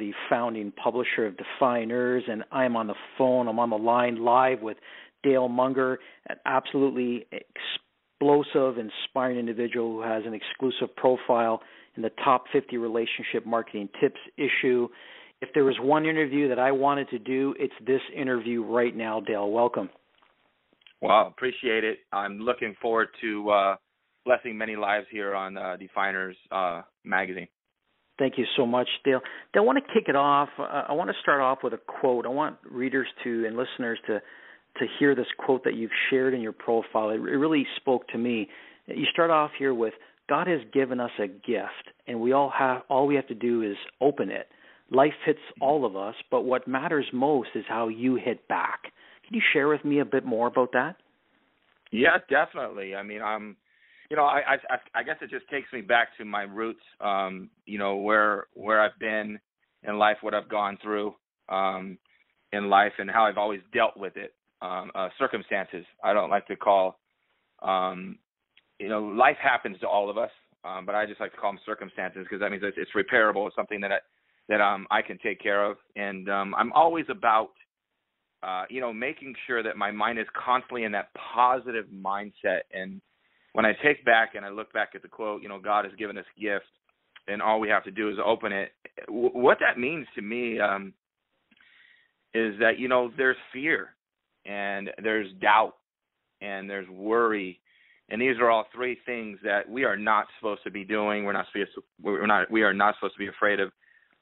the founding publisher of Defyeneurs, and I'm on the phone. I'm on the line live with Dale Munger, an absolutely explosive, inspiring individual who has an exclusive profile in the top 50 relationship marketing tips issue. If there was one interview that I wanted to do, it's this interview right now. Dale, welcome. Well, appreciate it. I'm looking forward to blessing many lives here on Defyeneurs magazine. Thank you so much, Dale. Dale, I want to kick it off. I want to start off with a quote. I want readers and listeners to hear this quote that you've shared in your profile. It really spoke to me. You start off here with, God has given us a gift, and all we have to do is open it. Life hits all of us, but what matters most is how you hit back. Can you share with me a bit more about that? Yeah, definitely. I mean, I guess it just takes me back to my roots, where I've been in life, what I've gone through in life, and how I've always dealt with it. Circumstances. I don't like to call, life happens to all of us, but I just like to call them circumstances because that means it's repairable. It's something that I can take care of, and I'm always about making sure that my mind is constantly in that positive mindset. And when I take back and I look back at the quote, God has given us a gift, and all we have to do is open it. What that means to me is that there's fear, and there's doubt, and there's worry, and these are all three things that we are not supposed to be doing. We are not supposed to be afraid of,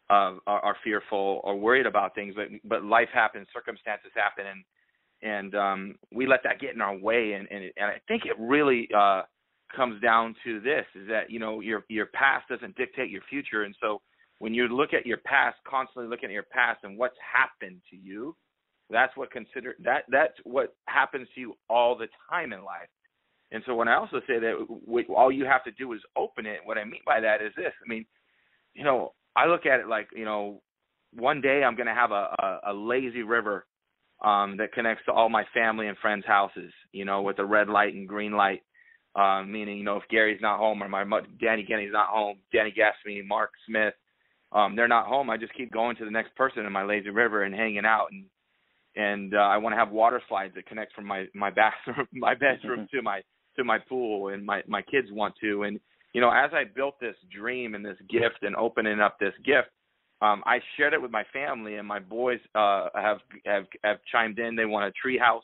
are fearful or worried about things. But life happens, circumstances happen, and we let that get in our way. And I think it really comes down to this: is that your past doesn't dictate your future, and so when you look at your past, constantly looking at your past and what's happened to you. That's what happens to you all the time in life. And so when I also say that all you have to do is open it, what I mean by that is this. I mean, I look at it like, one day I'm going to have a lazy river that connects to all my family and friends' houses, with a red light and green light, meaning, if Gerry's not home or Danny Genny's not home, Danny Gatsby, Mark Smith, they're not home, I just keep going to the next person in my lazy river and hanging out. And I want to have water slides that connect from my bathroom, my bedroom to my pool, and my kids want to. And as I built this dream and this gift and opening up this gift, I shared it with my family, and my boys have chimed in. They want a tree house,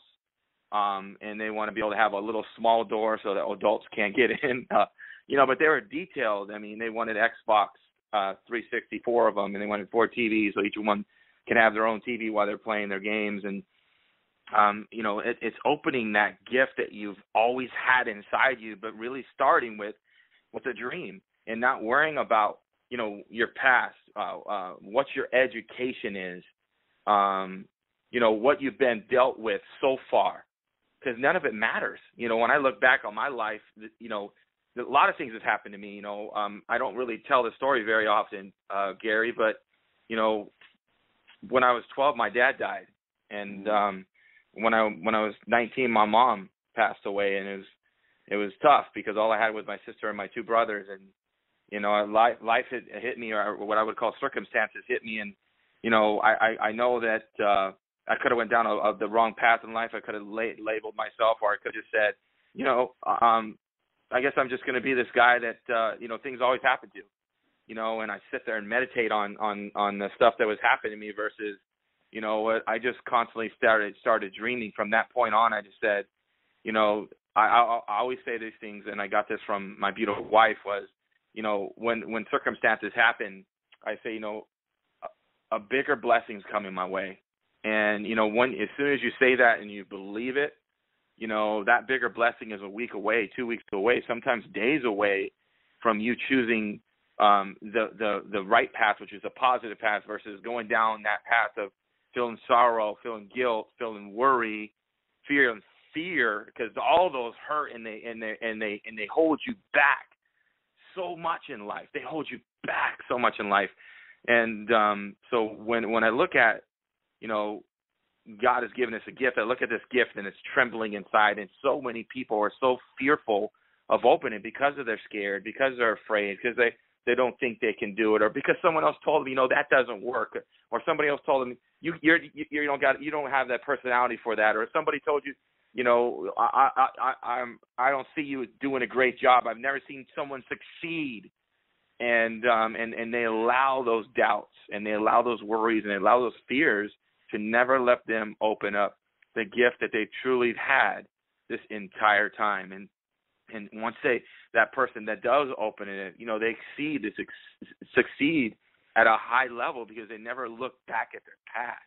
and they want to be able to have a little small door so that adults can't get in. But they were detailed. I mean, they wanted Xbox 360, 4 of them, and they wanted 4 TVs, so each one can have their own TV while they're playing their games. And it's opening that gift that you've always had inside you, but really starting with a dream and not worrying about your past, what your education is, what you've been dealt with so far, because none of it matters. When I look back on my life, a lot of things have happened to me. I don't really tell the story very often, Gerry, but when I was 12, my dad died, and when I was 19, my mom passed away, and it was tough because all I had was my sister and my 2 brothers, and life had hit me, or what I would call circumstances hit me, and I know that I could have went down the wrong path in life. I could have labeled myself, or I could have said, I guess I'm just going to be this guy that things always happen to. And I sit there and meditate on the stuff that was happening to me versus, I just constantly started dreaming. From that point on, I just said, I always say these things, and I got this from my beautiful wife, was, when circumstances happen, I say, a bigger blessing's coming my way. And, as soon as you say that and you believe it, that bigger blessing is a week away, 2 weeks away, sometimes days away from you choosing the right path, which is a positive path, versus going down that path of feeling sorrow, feeling guilt, feeling worry, fear, because all those hurt and they hold you back so much in life. They hold you back so much in life. And so when I look at, God has given us a gift, I look at this gift and it's trembling inside, and so many people are so fearful of opening because they're scared, because they're afraid, because they don't think they can do it, or because someone else told them, that doesn't work, or somebody else told them you don't have that personality for that, or if somebody told you, I don't see you doing a great job. I've never seen someone succeed, and they allow those doubts, and they allow those worries, and they allow those fears to never let them open up the gift that they truly had this entire time. And once that person that does open it, they succeed at a high level because they never looked back at their past,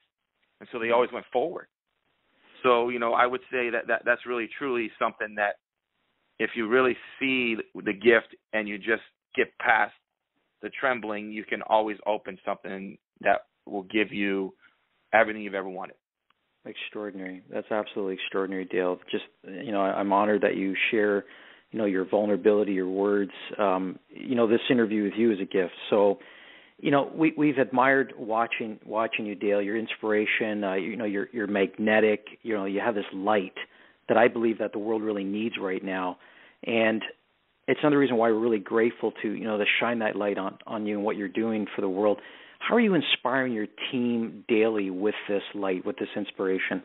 and so they always went forward. So I would say that's really truly something that if you really see the gift and you just get past the trembling, you can always open something that will give you everything you've ever wanted. Extraordinary. That's absolutely extraordinary, Dale. Just I'm honored that you share your vulnerability, your words. This interview with you is a gift. So, we've admired watching you, Dale. Your inspiration. You're magnetic. You have this light that I believe that the world really needs right now, and it's another reason why we're really grateful to shine that light on you and what you're doing for the world. How are you inspiring your team daily with this light, with this inspiration?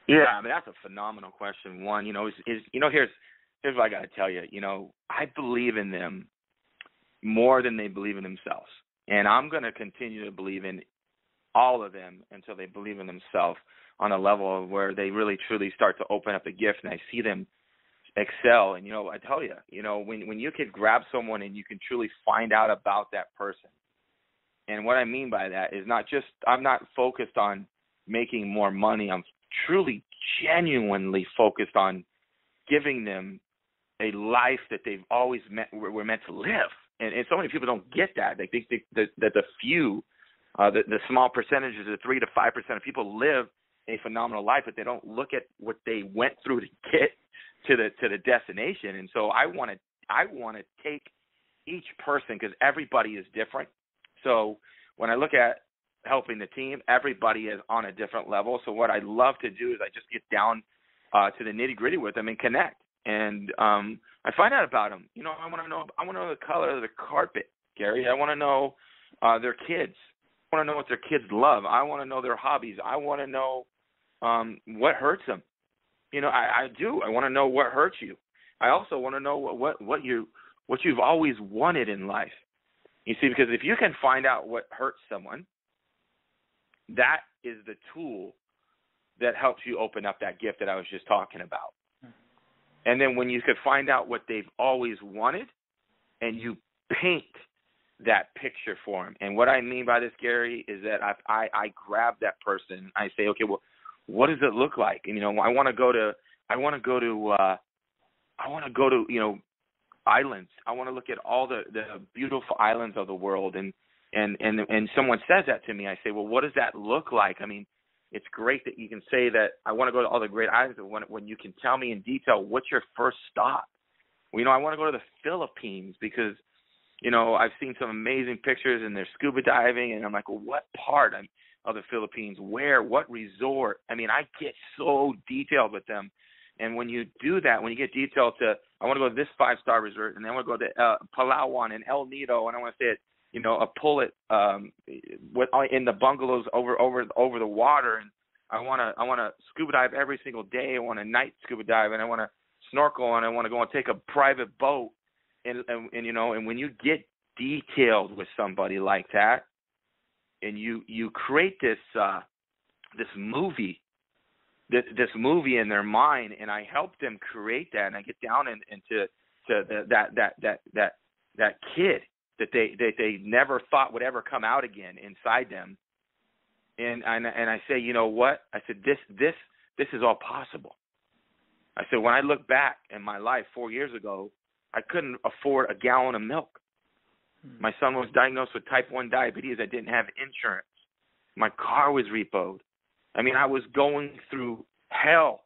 Yeah, that's a phenomenal question. One, here's what I got to tell you. I believe in them more than they believe in themselves. And I'm going to continue to believe in all of them until they believe in themselves on a level of where they really, truly start to open up the gift, and I see them excel. And, I tell you, when you can grab someone and you can truly find out about that person. And what I mean by that is I'm not focused on making more money. I'm truly, genuinely focused on giving them a life that they've always were meant to live. And so many people don't get that. They think that the few, the small percentages, the 3 to 5% of people live a phenomenal life, but they don't look at what they went through to get to the destination. And so I want to take each person, because everybody is different. So when I look at helping the team, everybody is on a different level. So what I love to do is I just get down to the nitty gritty with them and connect. And I find out about them. I want to know the color of the carpet, Gerry. I want to know their kids. I want to know what their kids love. I want to know their hobbies. I want to know what hurts them. I do. I want to know what hurts you. I also want to know what you've always wanted in life. You see, because if you can find out what hurts someone, that is the tool that helps you open up that gift that I was just talking about. And then when you could find out what they've always wanted, and you paint that picture for them. And what I mean by this, Gerry, is that I grab that person. I say, okay, well, what does it look like? And I want to go to islands. I want to look at all the beautiful islands of the world. And someone says that to me. I say, well, what does that look like? I mean, it's great that you can say that I want to go to all the great islands, but when you can tell me in detail what's your first stop. Well, I want to go to the Philippines because, I've seen some amazing pictures and they're scuba diving, and I'm like, well, what part of the Philippines? Where? What resort? I mean, I get so detailed with them. And when you do that, when you get detailed to, I want to go to this 5-star resort, and then I want to go to Palawan and El Nido, and I want to stay at, a pullet in the bungalows over the water, and I want to scuba dive every single day. I want a night scuba dive, and I want to snorkel, and I want to go and take a private boat, and when you get detailed with somebody like that, and you create this movie. This movie in their mind, and I help them create that, and I get down into that kid that they never thought would ever come out again inside them, and I say, you know what? I said, this is all possible. I said, when I look back in my life 4 years ago, I couldn't afford a gallon of milk. My son was diagnosed with type 1 diabetes. I didn't have insurance. My car was repoed. I mean, I was going through hell.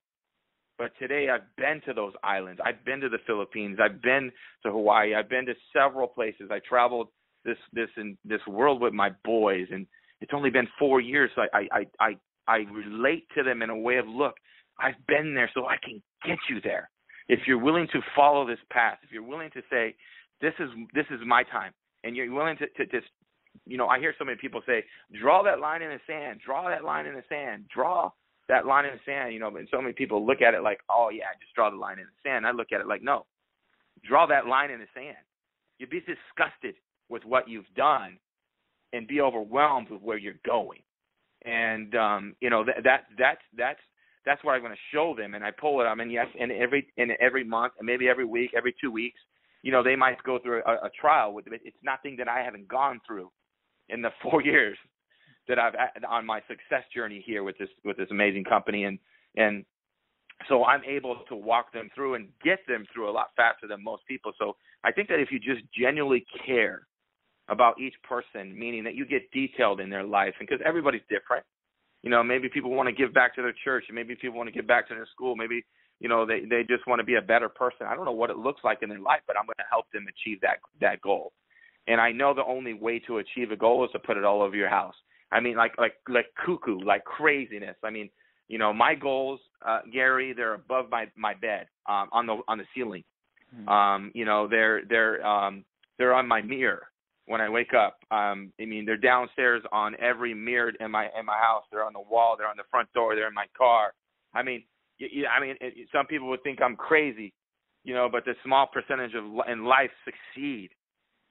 But today I've been to those islands. I've been to the Philippines. I've been to Hawaii. I've been to several places. I traveled this world with my boys, and it's only been 4 years. So I relate to them in a way of, look, I've been there, so I can get you there. If you're willing to follow this path, if you're willing to say, This is my time. And you're willing to just, I hear so many people say, draw that line in the sand, draw that line in the sand, draw that line in the sand, and so many people look at it like, oh yeah, just draw the line in the sand. I look at it like, no, draw that line in the sand. You'd be disgusted with what you've done and be overwhelmed with where you're going. And that's what I'm going to show them. And I pull it up, and yes, and every month, and maybe every week, every 2 weeks, they might go through a trial with it. It's nothing that I haven't gone through in the 4 years that I've on my success journey here with this amazing company, and so I'm able to walk them through and get them through a lot faster than most people. So I think that if you just genuinely care about each person, meaning that you get detailed in their life, and because everybody's different, maybe people want to give back to their church, and maybe people want to give back to their school, maybe they just want to be a better person. I don't know what it looks like in their life, but I'm going to help them achieve that goal. And I know the only way to achieve a goal is to put it all over your house. I mean, like cuckoo, like craziness. I mean, my goals, Gerry, they're above my bed, on the ceiling. They're on my mirror when I wake up. They're downstairs on every mirror in my house. They're on the wall. They're on the front door. They're in my car. Some people would think I'm crazy, but the small percentage in life succeed.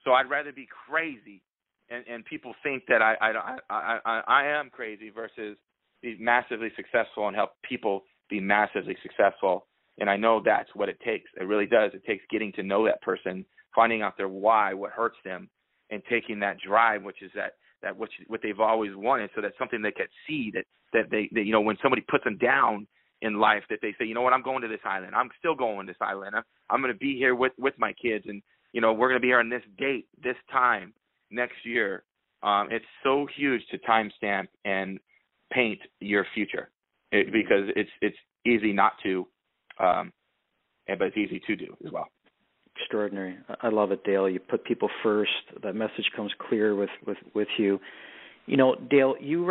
So I'd rather be crazy, and people think that I am crazy versus be massively successful and help people be massively successful. And I know that's what it takes. It really does. It takes getting to know that person, finding out their why, what hurts them, and taking that drive, which is that what they've always wanted. So that's something they can see that they when somebody puts them down in life, that they say, you know what, I'm going to this island. I'm still going to this island. I'm going to be here with my kids, and we're going to be here on this date, this time next year. It's so huge to timestamp and paint your future, because it's easy not to, but it's easy to do as well. Extraordinary. I love it, Dale. You put people first. That message comes clear with you. Dale, you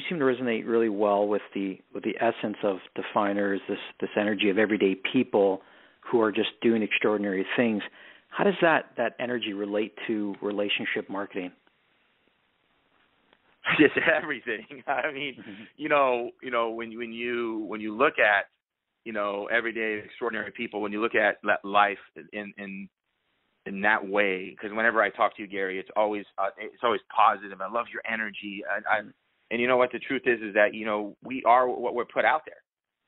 seem to resonate really well with the essence of Defyeneurs, this energy of everyday people who are just doing extraordinary things. How does that energy relate to relationship marketing? Just everything. I mean, when you look at, everyday extraordinary people, when you look at life in that way, because whenever I talk to you, Gerry, it's always positive. I love your energy. And you know what the truth is that, we are what we're put out there.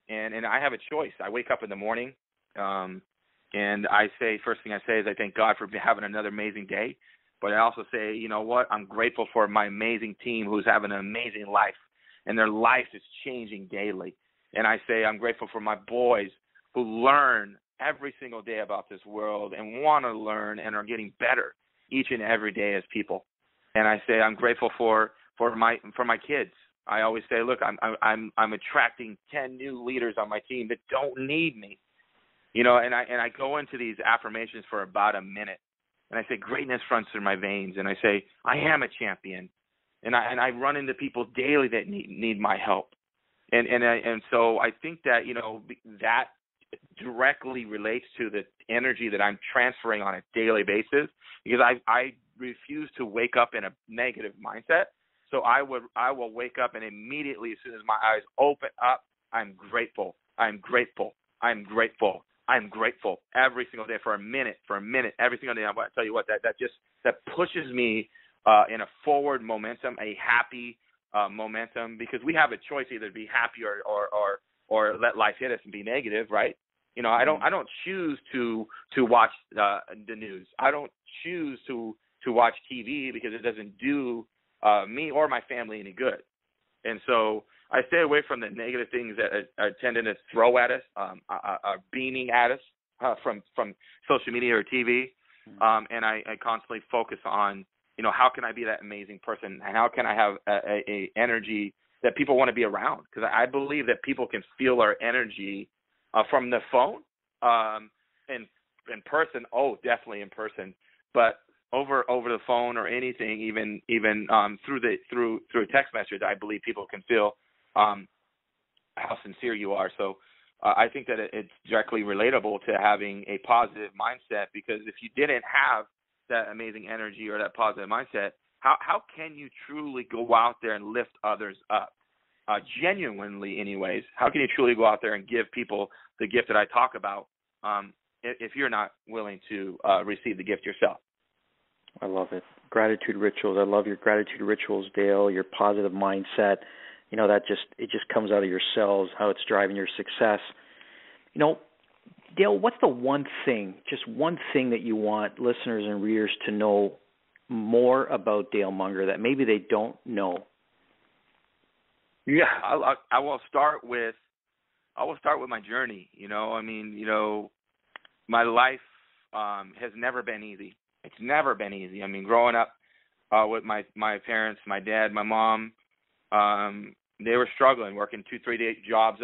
And I have a choice. I wake up in the morning, and I say, first thing I say is I thank God for having another amazing day. But I also say, you know what, I'm grateful for my amazing team who's having an amazing life, and their life is changing daily. And I say I'm grateful for my boys who learn every single day about this world and want to learn and are getting better each and every day as people. And I say I'm grateful for my kids. I always say, look, I'm attracting 10 new leaders on my team that don't need me. And I go into these affirmations for about a minute. And I say, greatness runs through my veins. And I say, I am a champion. And I run into people daily that need my help. And so I think that, that directly relates to the energy that I'm transferring on a daily basis, because I refuse to wake up in a negative mindset. So I will wake up, and immediately, as soon as my eyes open up, I'm grateful. I'm grateful. I'm grateful. I'm grateful every single day for a minute, every single day. I want to tell you what, that pushes me in a forward momentum, a happy momentum, because we have a choice either to be happy or let life hit us and be negative, right? I don't choose to watch the news. I don't choose to watch TV because it doesn't do me or my family any good. And so I stay away from the negative things that are tending to throw at us, are beaming at us from social media or TV. And I constantly focus on, how can I be that amazing person, and how can I have a energy that people want to be around? Because I believe that people can feel our energy from the phone, in person. Oh, definitely in person, but over the phone or anything, even through a text message, I believe people can feel how sincere you are. So I think that it's directly relatable to having a positive mindset, because if you didn't have that amazing energy or that positive mindset, how can you truly go out there and lift others up? Genuinely, anyways, how can you truly go out there and give people the gift that I talk about if you're not willing to receive the gift yourself? I love it. Gratitude rituals. I love your gratitude rituals, Dale, your positive mindset. You know, it just comes out of your cells, how it's driving your success. You know, Dale, what's the one thing, just one thing that you want listeners and readers to know more about Dale Munger that maybe they don't know? Yeah, I will start with my journey. You know, I mean, you know, my life has never been easy. It's never been easy. I mean, growing up with my parents, my dad, my mom, they were struggling, working 2-3 day jobs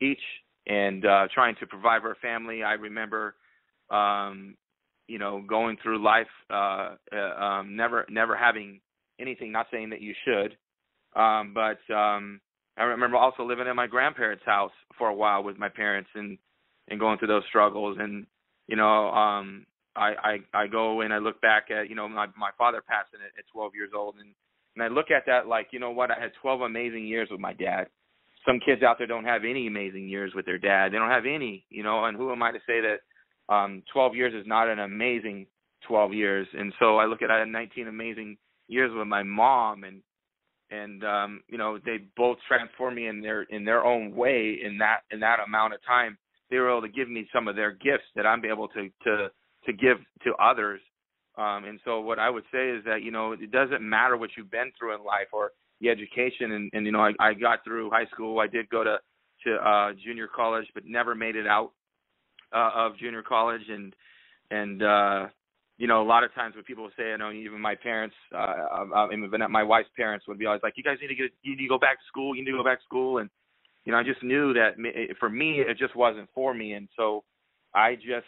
each, and trying to provide for a family. I remember, you know, going through life, never having anything. Not saying that you should, but I remember also living in my grandparents' house for a while with my parents and going through those struggles. And you know, I go and I look back at, you know, my father passing at 12 years old, and I look at that like, you know what, I had 12 amazing years with my dad. Some kids out there don't have any amazing years with their dad. They don't have any, you know, and who am I to say that 12 years is not an amazing 12 years? And so I look at, I had 19 amazing years with my mom, and you know, they both transformed me in their own way in that amount of time. They were able to give me some of their gifts that I'm able to give to others. And so what I would say is that, you know, it doesn't matter what you've been through in life or the education. And you know, I got through high school. I did go to junior college, but never made it out of junior college. And you know, a lot of times when people say, you know, even my parents, even my wife's parents would be always like, you guys need to go back to school. You need to go back to school. And you know, I just knew that for me, it just wasn't for me. And so I just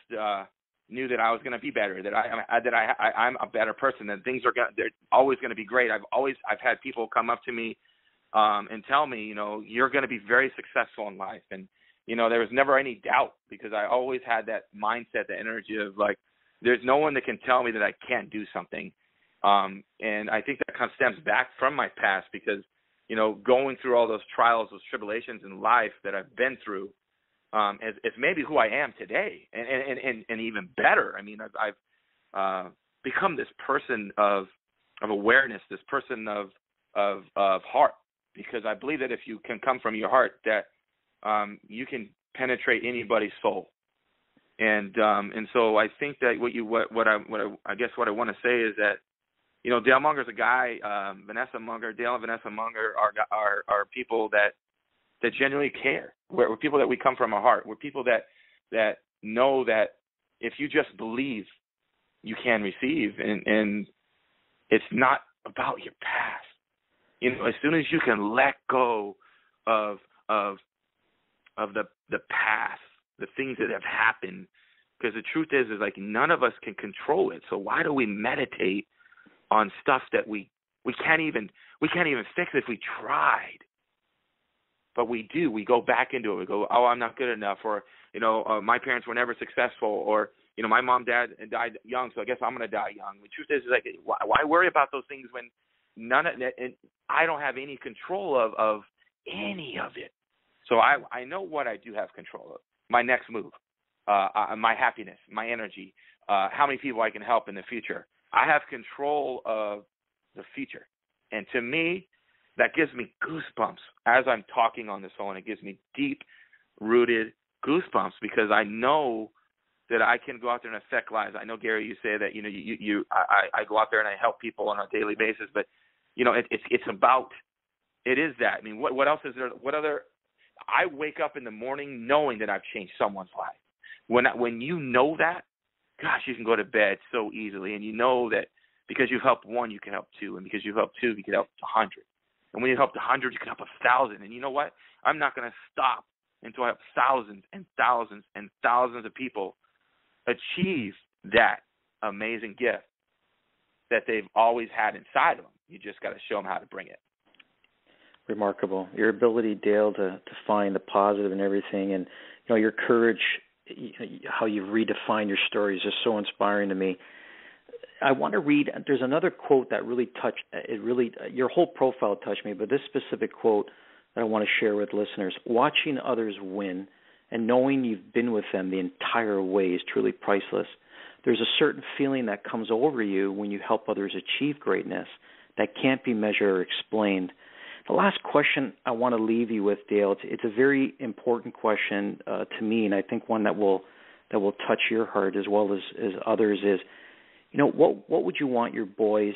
knew that I was going to be better, that I'm a better person, that they're always going to be great. I've had people come up to me and tell me, you know, you're going to be very successful in life. And, you know, there was never any doubt, because I always had that mindset, the energy of like, there's no one that can tell me that I can't do something. And I think that kind of stems back from my past, because, you know, going through all those trials, those tribulations in life that I've been through, it's maybe who I am today, and even better. I mean, I've become this person of awareness, this person of heart, because I believe that if you can come from your heart, that you can penetrate anybody's soul. And so I think that what I want to say is that, you know, Dale Munger's a guy, Vanessa Munger, Dale and Vanessa Munger are people that genuinely care. We're people that we come from our heart. We're people that know that if you just believe, you can receive, and it's not about your past. You know, as soon as you can let go of the past, the things that have happened, because the truth is like none of us can control it. So why do we meditate on stuff that we can't even fix if we tried? But we do. We go back into it. We go, oh, I'm not good enough, or you know, my parents were never successful, or you know, my mom, dad died young, so I guess I'm going to die young. The truth is like, why worry about those things when and I don't have any control of any of it. So I know what I do have control of. My next move, my happiness, my energy, how many people I can help in the future. I have control of the future. And to me, that gives me goosebumps as I'm talking on this phone. It gives me deep-rooted goosebumps, because I know that I can go out there and affect lives. I know, Gerry, you say that, you know, I go out there and I help people on a daily basis, but, you know, it's about, it is that. I mean, what else is there? What other? I wake up in the morning knowing that I've changed someone's life. When you know that, gosh, you can go to bed so easily, and you know that because you've helped one, you can help two, and because you've helped two, you can help 100. And when you help 100, you can help 1,000. And you know what? I'm not going to stop until I help thousands and thousands and thousands of people achieve that amazing gift that they've always had inside of them. You just got to show them how to bring it. Remarkable. Your ability, Dale, to find the positive in everything, and your courage, how you've redefined your story is just so inspiring to me. I want to read. There's another quote that really touched. Your whole profile touched me, but this specific quote that I want to share with listeners: watching others win and knowing you've been with them the entire way is truly priceless. There's a certain feeling that comes over you when you help others achieve greatness that can't be measured or explained. The last question I want to leave you with, Dale, it's a very important question to me, and I think one that will touch your heart as well as others is, what would you want your boys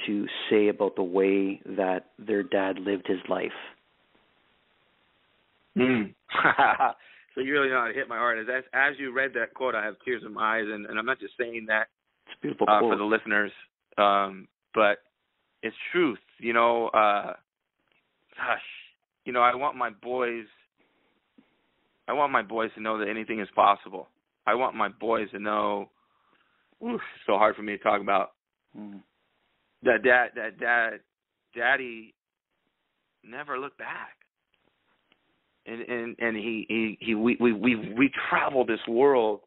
to say about the way that their dad lived his life? So you really know how to hit my heart. As you read that quote, I have tears in my eyes, and I'm not just saying that it's a beautiful quote. For the listeners, but it's truth. I want my boys to know that anything is possible. I want my boys to know. It's so hard for me to talk about. That Daddy never looked back. And we traveled this world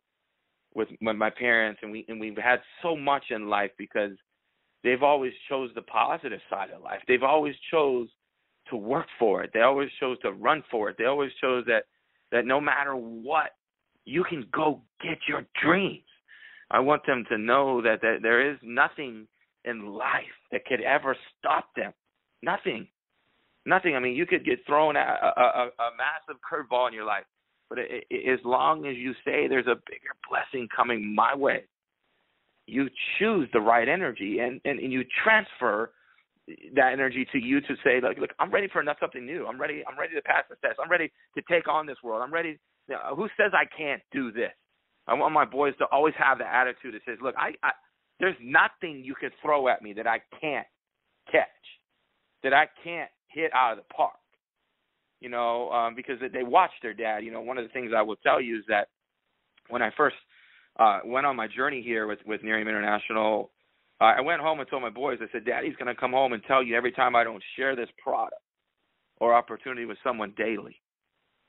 with my parents, and we've had so much in life because they've always chose the positive side of life. They've always chose to work for it. They always chose to run for it. They always chose that no matter what, you can go get your dreams. I want them to know that there is nothing in life that could ever stop them. Nothing. I mean, you could get thrown a massive curveball in your life, but as long as you say there's a bigger blessing coming my way, you choose the right energy and you transfer that energy to you to say, look, I'm ready for something new. I'm ready to pass the test. I'm ready to take on this world. I'm ready. Who says I can't do this? I want my boys to always have the attitude that says, look, I there's nothing you can throw at me that I can't catch, that I can't hit out of the park, because they watch their dad. One of the things I will tell you is that when I first went on my journey here with Near International, I went home and told my boys, I said, Daddy's going to come home and tell you every time I don't share this product or opportunity with someone daily,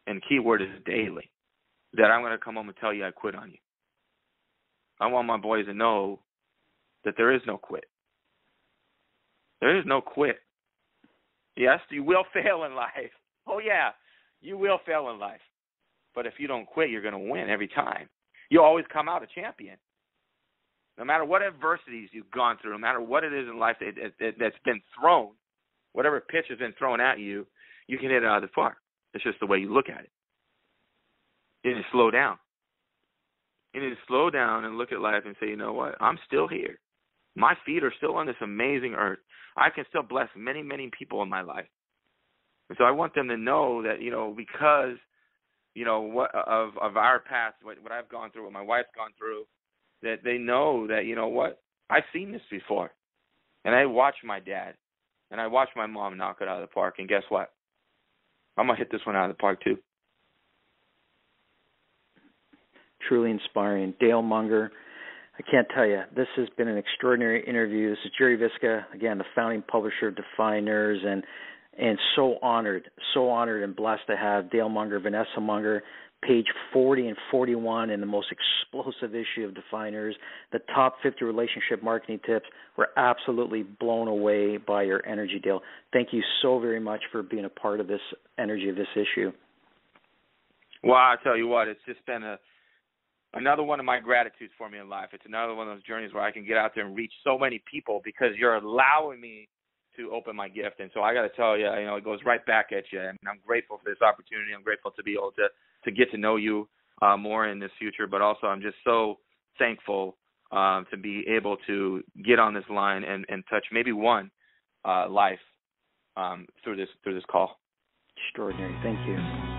and keyword is daily, that I'm going to come home and tell you I quit on you. I want my boys to know that there is no quit. There is no quit. Yes, you will fail in life. Oh, yeah, you will fail in life. But if you don't quit, you're going to win every time. You'll always come out a champion. No matter what adversities you've gone through, no matter what it is in life that's been thrown, whatever pitch has been thrown at you, you can hit it out of the park. It's just the way you look at it. You need to slow down. You need to slow down and look at life and say, you know what? I'm still here. My feet are still on this amazing earth. I can still bless many, many people in my life. And so I want them to know that, because, what of our past, what I've gone through, what my wife's gone through, that they know that, I've seen this before. And I watched my dad and I watched my mom knock it out of the park. And guess what? I'm going to hit this one out of the park too. Truly inspiring. Dale Munger, I can't tell you, this has been an extraordinary interview. This is Gerry Visca, again, the founding publisher of Defyeneurs, and so honored and blessed to have Dale Munger, Vanessa Munger, page 40 and 41 in the most explosive issue of Defyeneurs, the top 50 relationship marketing tips. We're absolutely blown away by your energy, Dale. Thank you so very much for being a part of this energy of this issue. Well, I tell you what, it's just been another one of my gratitudes for me in life. It's another one of those journeys where I can get out there and reach so many people because you're allowing me to open my gift. And so I got to tell you, it goes right back at you. And I'm grateful for this opportunity. I'm grateful to be able to get to know you more in this future. But also I'm just so thankful to be able to get on this line and touch maybe one life through this call. Extraordinary. Thank you.